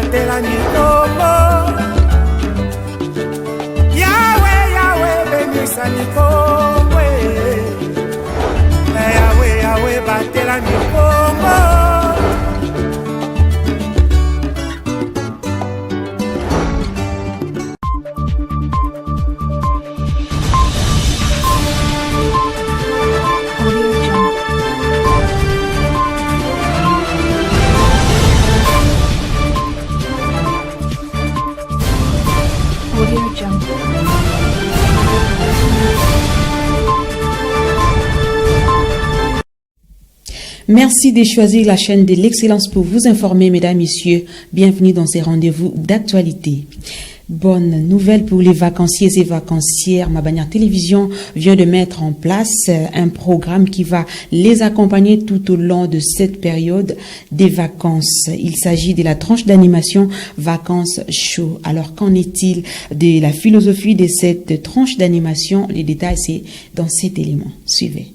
batela mikombo. Yawe, Yawe, benisa mikombo. Yawe, Yawe, batela mikombo. Merci de choisir la chaîne de l'excellence pour vous informer, mesdames, messieurs. Bienvenue dans ces rendez-vous d'actualité. Bonne nouvelle pour les vacanciers et vacancières. Mabanière Télévision vient de mettre en place un programme qui va les accompagner tout au long de cette période des vacances. Il s'agit de la tranche d'animation Vacances Show. Alors, qu'en est-il de la philosophie de cette tranche d'animation? Les détails, c'est dans cet élément. Suivez.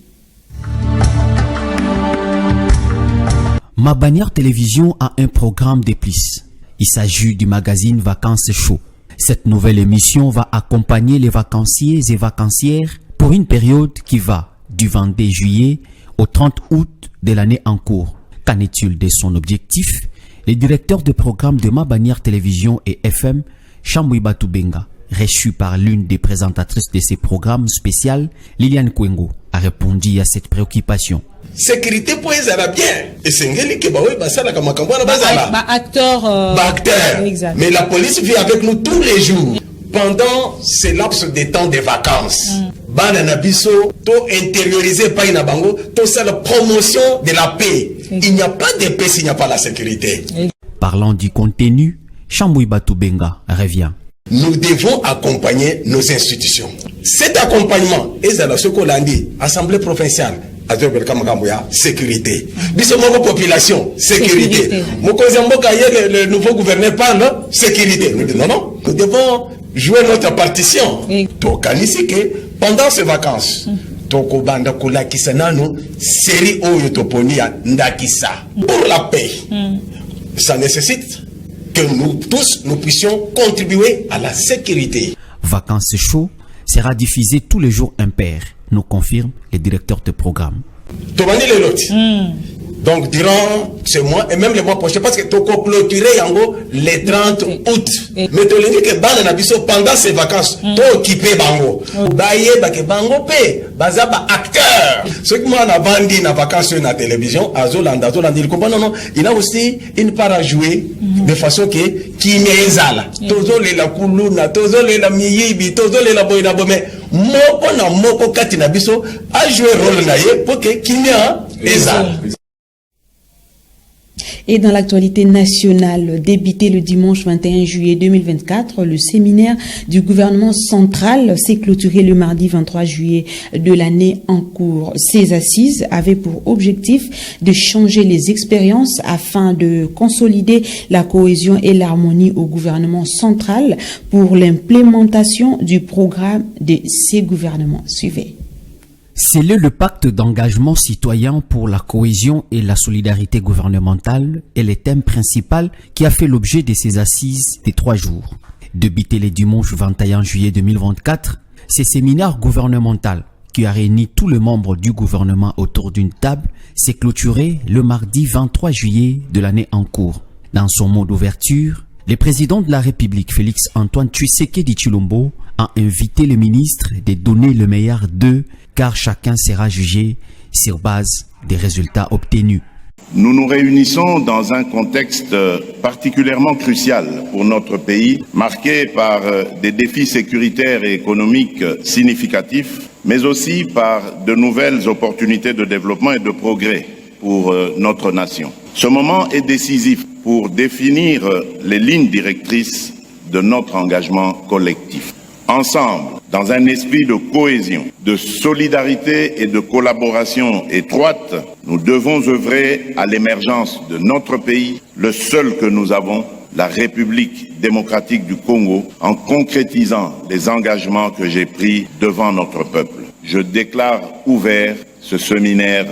Mabanière Télévision a un programme de plus. Il s'agit du magazine Vacances Show. Cette nouvelle émission va accompagner les vacanciers et vacancières pour une période qui va du 22 juillet au 30 août de l'année en cours. Qu'en est-il de son objectif? Le directeur de programme de Mabanière Télévision et FM, Chambouy Batoubenga, reçu par l'une des présentatrices de ces programmes spéciaux, Liliane Kwengo, a répondu à cette préoccupation. Sécurité pour les Arabiens. Et c'est ngeli que baoui basala kama kambwana bazala. Acteur. Acteur. Mais la police vit avec nous tous les jours. Pendant ce laps de temps des vacances. Bana nabiso to intériorisé par une bango, to c'est la promotion de la paix. Il n'y a pas de paix s'il n'y a pas la sécurité. Parlant du contenu, Chambouy Batoubenga revient. Nous devons accompagner nos institutions. Cet accompagnement, et c'est ce qu'on a dit, Assemblée provinciale, sécurité. Bisomoko population, sécurité. Le nouveau gouverneur parle, sécurité. Nous disons non, nous devons jouer notre partition. Donc, pendant ces vacances, pour la paix, ça nécessite que nous tous, nous puissions contribuer à la sécurité. Vacances Show sera diffusé tous les jours impair, nous confirme le directeur de programme. Tomani les lots. Donc durant ce mois et même les mois prochains, parce que tu as clôturé les 30 août. Mais tu as dit que pendant ces vacances, tu as occupé Bango. Baye, Bango P, Bazaba acteur. Ce que moi on a vendu dans vacances sur la télévision, à Zolanda, il comprend non, il a aussi une part à jouer de façon que qui n'est là. Tozo les la kuluna, tozo les la miyibi, tozo les la boyna bomé. Moko na moko katina biso a joué rôle naie pour que qui n'est ezala. Et dans l'actualité nationale, débuté le dimanche 21 juillet 2024, le séminaire du gouvernement central s'est clôturé le mardi 23 juillet de l'année en cours. Ces assises avaient pour objectif de changer les expériences afin de consolider la cohésion et l'harmonie au gouvernement central pour l'implémentation du programme de ces gouvernements. Suivez. C'est le pacte d'engagement citoyen pour la cohésion et la solidarité gouvernementale et le thème principal qui a fait l'objet de ces assises des 3 jours. Débuté le dimanche 21 juillet 2024, ce séminaire gouvernemental qui a réuni tous les membres du gouvernement autour d'une table s'est clôturé le mardi 23 juillet de l'année en cours. Dans son mot d'ouverture, le président de la République, Félix Antoine Tshisekedi Tshilombo, a invité les ministres de donner le meilleur d'eux car chacun sera jugé sur base des résultats obtenus. Nous nous réunissons dans un contexte particulièrement crucial pour notre pays, marqué par des défis sécuritaires et économiques significatifs, mais aussi par de nouvelles opportunités de développement et de progrès pour notre nation. Ce moment est décisif pour définir les lignes directrices de notre engagement collectif. Ensemble, dans un esprit de cohésion, de solidarité et de collaboration étroite, nous devons œuvrer à l'émergence de notre pays, le seul que nous avons, la République démocratique du Congo, en concrétisant les engagements que j'ai pris devant notre peuple. Je déclare ouvert ce séminaire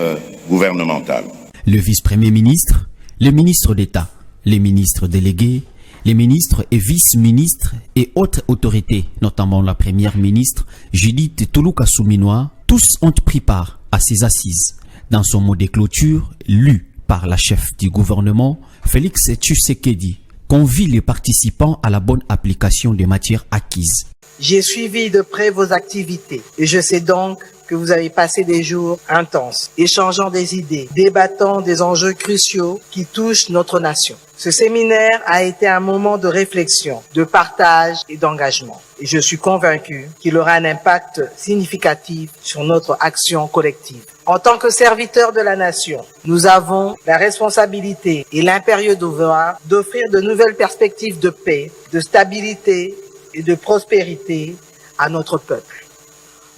gouvernemental. Le vice-premier ministre, le ministre d'État, les ministres délégués, Les ministres et vice-ministres et autres autorités, notamment la première ministre Judith Touloukassouminois, tous ont pris part à ces assises. Dans son mot de clôture, lu par la chef du gouvernement, Félix Tshisekedi convie les participants à la bonne application des matières acquises. J'ai suivi de près vos activités et je sais donc que vous avez passé des jours intenses, échangeant des idées, débattant des enjeux cruciaux qui touchent notre nation. Ce séminaire a été un moment de réflexion, de partage et d'engagement. Et je suis convaincu qu'il aura un impact significatif sur notre action collective. En tant que serviteurs de la nation, nous avons la responsabilité et l'impérieux devoir d'offrir de nouvelles perspectives de paix, de stabilité et de prospérité à notre peuple.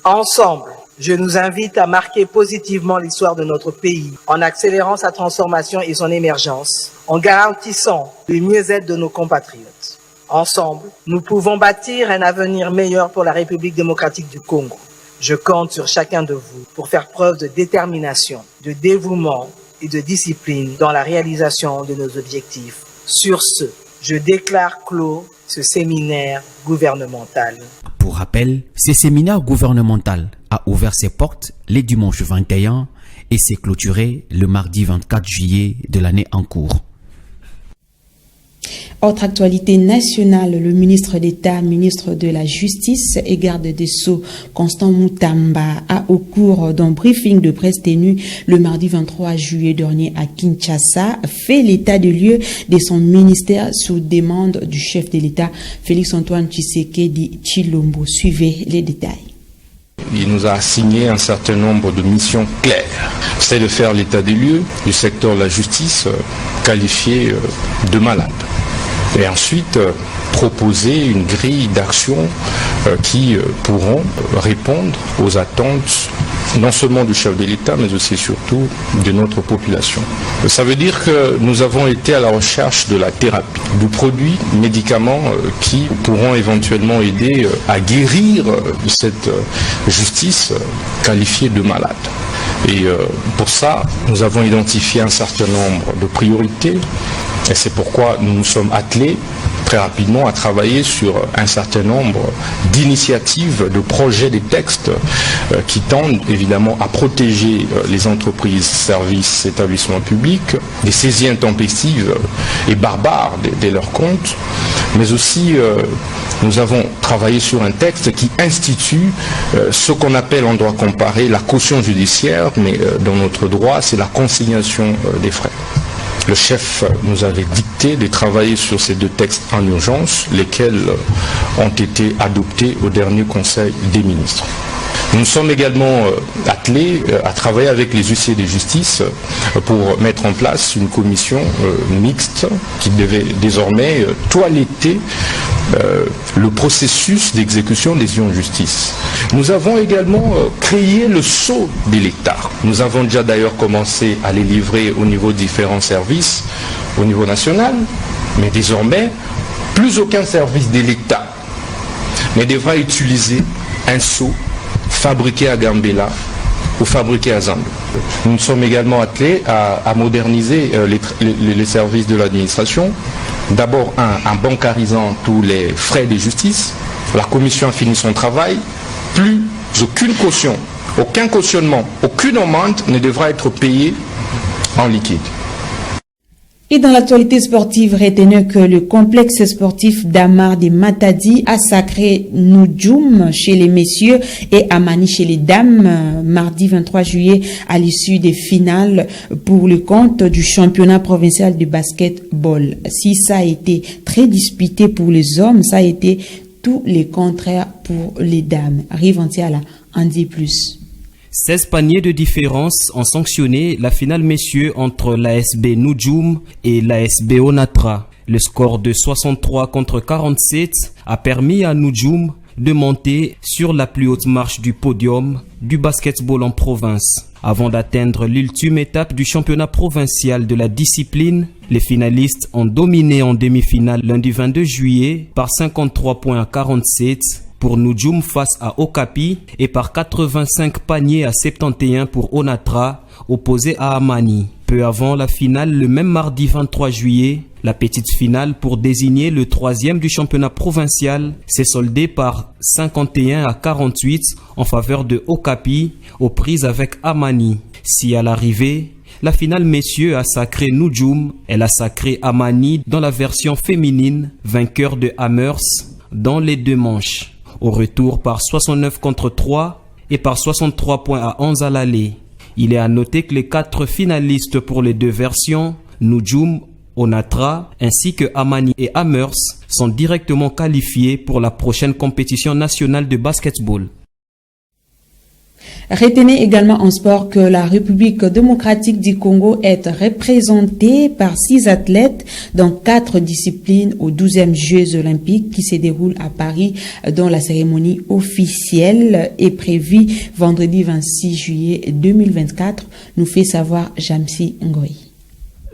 Ensemble, je nous invite à marquer positivement l'histoire de notre pays en accélérant sa transformation et son émergence, en garantissant le mieux-être de nos compatriotes. Ensemble, nous pouvons bâtir un avenir meilleur pour la République démocratique du Congo. Je compte sur chacun de vous pour faire preuve de détermination, de dévouement et de discipline dans la réalisation de nos objectifs. Sur ce, je déclare clos ce séminaire gouvernemental. Pour rappel, ce séminaire gouvernemental a ouvert ses portes le dimanche 21 et s'est clôturé le mardi 24 juillet de l'année en cours. Autre actualité nationale, le ministre d'État, ministre de la Justice et garde des Sceaux, Constant Mutamba, a au cours d'un briefing de presse tenu le mardi 23 juillet dernier à Kinshasa, fait l'état de lieu de son ministère sous demande du chef de l'État, Félix-Antoine Tshisekedi Tshilombo. Suivez les détails. Il nous a assigné un certain nombre de missions claires. C'est de faire l'état des lieux du secteur de la justice qualifié de malade. Et ensuite, proposer une grille d'action qui pourront répondre aux attentes non seulement du chef de l'État, mais aussi surtout de notre population. Ça veut dire que nous avons été à la recherche de la thérapie, de produits, médicaments qui pourront éventuellement aider à guérir cette justice qualifiée de malade. Et pour ça, nous avons identifié un certain nombre de priorités et c'est pourquoi nous nous sommes attelés très rapidement à travailler sur un certain nombre d'initiatives, de projets, des textes qui tendent évidemment à protéger les entreprises, services, établissements publics des saisies intempestives et barbares de leurs comptes, mais aussi nous avons travaillé sur un texte qui institue ce qu'on appelle en droit comparé la caution judiciaire, mais dans notre droit c'est la consignation des frais. Le chef nous avait dicté de travailler sur ces deux textes en urgence, lesquels ont été adoptés au dernier Conseil des ministres. Nous sommes également attelés à travailler avec les huissiers de justice pour mettre en place une commission mixte qui devait désormais toiletter le processus d'exécution des décisions de justice. Nous avons également créé le sceau de l'État. Nous avons déjà d'ailleurs commencé à les livrer au niveau de différents services, au niveau national, mais désormais, plus aucun service de l'État ne devra utiliser un sceau fabriqué à Gambela ou fabriqué à Zambie. Nous sommes également attelés à moderniser les services de l'administration. D'abord, en bancarisant tous les frais de justice. La commission a fini son travail. Plus aucune caution, aucun cautionnement, aucune amende ne devra être payée en liquide. Et dans l'actualité sportive, retenez que le complexe sportif d'Amar de Matadi a sacré Nujum chez les messieurs et Amani chez les dames mardi 23 juillet à l'issue des finales pour le compte du championnat provincial de basketball. Si ça a été très disputé pour les hommes, ça a été tout le contraire pour les dames. Rivantiala en dit plus. 16 paniers de différence ont sanctionné la finale messieurs entre l'ASB Nujum et l'ASB Onatra. Le score de 63 contre 47 a permis à Nujum de monter sur la plus haute marche du podium du basketball en province. Avant d'atteindre l'ultime étape du championnat provincial de la discipline, les finalistes ont dominé en demi-finale lundi 22 juillet par 53 points à 47 pour Nujum face à Okapi et par 85 paniers à 71 pour Onatra, opposé à Amani. Peu avant la finale, le même mardi 23 juillet, la petite finale pour désigner le 3e du championnat provincial s'est soldée par 51 à 48 en faveur de Okapi, aux prises avec Amani. Si à l'arrivée, la finale messieurs a sacré Nujum, elle a sacré Amani dans la version féminine, vainqueur de Hammers dans les 2 manches. Au retour par 69 contre 3 et par 63 points à 11 à l'aller. Il est à noter que les 4 finalistes pour les 2 versions, Nujum, Onatra, ainsi que Amani et Hammers, sont directement qualifiés pour la prochaine compétition nationale de basketball. Retenez également en sport que la République démocratique du Congo est représentée par 6 athlètes dans 4 disciplines aux 12e Jeux olympiques qui se déroulent à Paris, dont la cérémonie officielle est prévue vendredi 26 juillet 2024, nous fait savoir Jamsi Ngoy.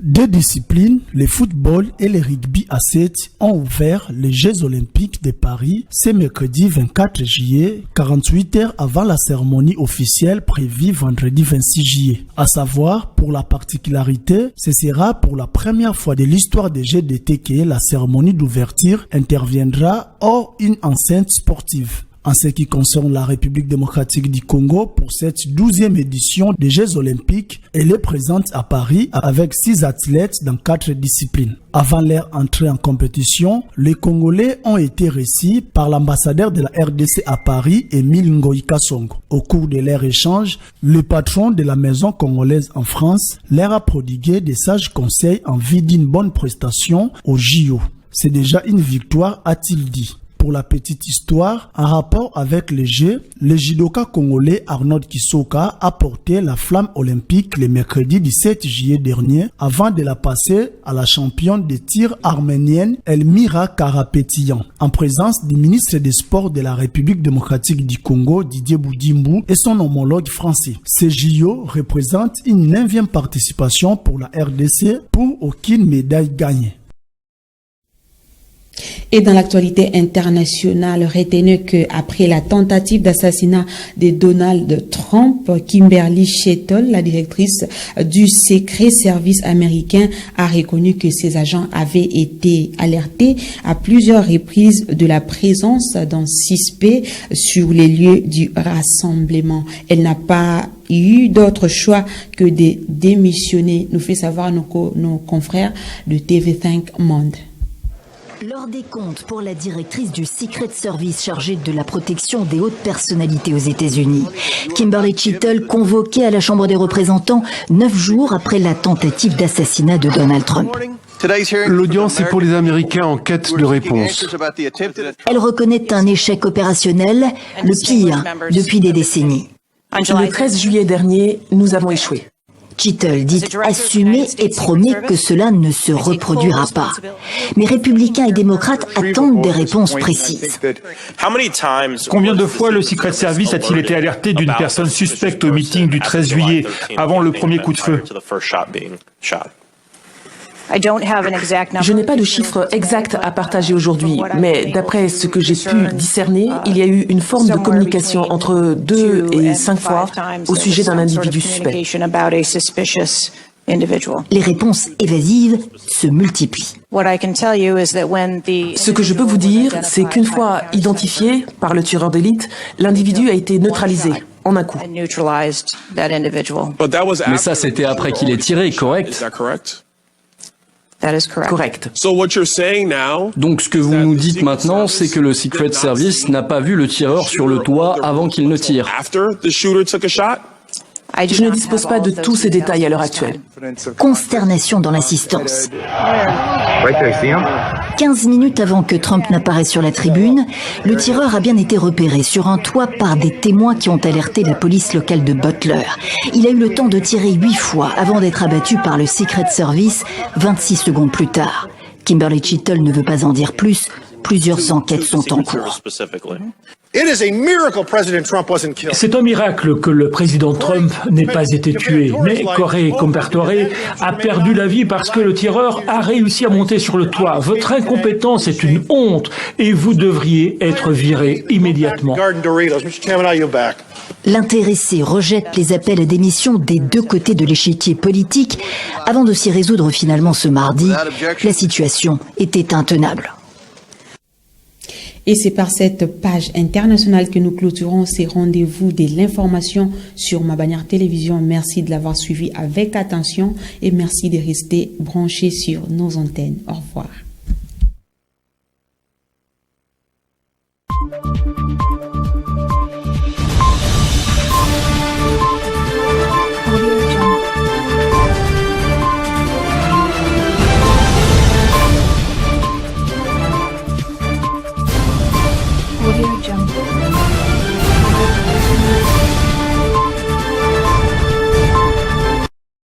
2 disciplines, le football et le rugby à 7, ont ouvert les Jeux olympiques de Paris ce mercredi 24 juillet, 48 heures avant la cérémonie officielle prévue vendredi 26 juillet. À savoir, pour la particularité, ce sera pour la première fois de l'histoire des Jeux d'été que la cérémonie d'ouverture interviendra hors une enceinte sportive. En ce qui concerne la République démocratique du Congo, pour cette 12e édition des Jeux olympiques, elle est présente à Paris avec 6 athlètes dans 4 disciplines. Avant leur entrée en compétition, les Congolais ont été reçus par l'ambassadeur de la RDC à Paris, Émile Ngoï Kasongo. Au cours de leur échange, le patron de la maison congolaise en France leur a prodigué des sages conseils en vue d'une bonne prestation au JO. C'est déjà une victoire, a-t-il dit. Pour la petite histoire, en rapport avec les Jeux, le judoka congolais Arnold Kisoka a porté la flamme olympique le mercredi 17 juillet dernier avant de la passer à la championne de tir arménienne Elmira Karapetian, en présence du ministre des Sports de la République démocratique du Congo Didier Boudimbu et son homologue français. Ces JO représentent une 9e participation pour la RDC pour aucune médaille gagnée. Et dans l'actualité internationale, retenez que après la tentative d'assassinat de Donald Trump, Kimberly Shettle, la directrice du Secret Service américain, a reconnu que ses agents avaient été alertés à plusieurs reprises de la présence d'un suspect sur les lieux du rassemblement. Elle n'a pas eu d'autre choix que de démissionner, nous fait savoir nos confrères de TV5 Monde. Lors des comptes pour la directrice du Secret Service chargée de la protection des hautes personnalités aux États-Unis, Kimberly Shettle convoquée à la Chambre des représentants 9 jours après la tentative d'assassinat de Donald Trump. L'audience est pour les Américains en quête de réponse. Elle reconnaît un échec opérationnel, le pire depuis des décennies. Le 13 juillet dernier, nous avons échoué. Shettle dit assumer et promet que cela ne se reproduira pas. Mais républicains et démocrates attendent des réponses précises. Combien de fois le Secret Service a-t-il été alerté d'une personne suspecte au meeting du 13 juillet, avant le premier coup de feu ? Je n'ai pas de chiffre exact à partager aujourd'hui, mais d'après ce que j'ai pu discerner, il y a eu une forme de communication entre 2 et 5 fois au sujet d'un individu suspect. Les réponses évasives se multiplient. Ce que je peux vous dire, c'est qu'une fois identifié par le tueur d'élite, l'individu a été neutralisé en un coup. Mais ça, c'était après qu'il ait tiré, correct ? Correct. Donc ce que vous nous dites maintenant, c'est que le Secret Service n'a pas vu le tireur sur le toit avant qu'il ne tire. Je ne dispose pas de tous ces détails à l'heure actuelle. Consternation dans l'assistance. 15 minutes avant que Trump n'apparaisse sur la tribune, le tireur a bien été repéré sur un toit par des témoins qui ont alerté la police locale de Butler. Il a eu le temps de tirer 8 fois avant d'être abattu par le Secret Service 26 secondes plus tard. Kimberly Shettle ne veut pas en dire plus. Plusieurs enquêtes sont en cours. C'est un miracle que le président Trump n'ait pas été tué, mais Corey Comptorre a perdu la vie parce que le tireur a réussi à monter sur le toit. Votre incompétence est une honte et vous devriez être viré immédiatement. L'intéressé rejette les appels à démission des deux côtés de l'échiquier politique avant de s'y résoudre finalement ce mardi. La situation était intenable. Et c'est par cette page internationale que nous clôturons ces rendez-vous de l'information sur Mabanière Télévision. Merci de l'avoir suivi avec attention et merci de rester branchés sur nos antennes. Au revoir.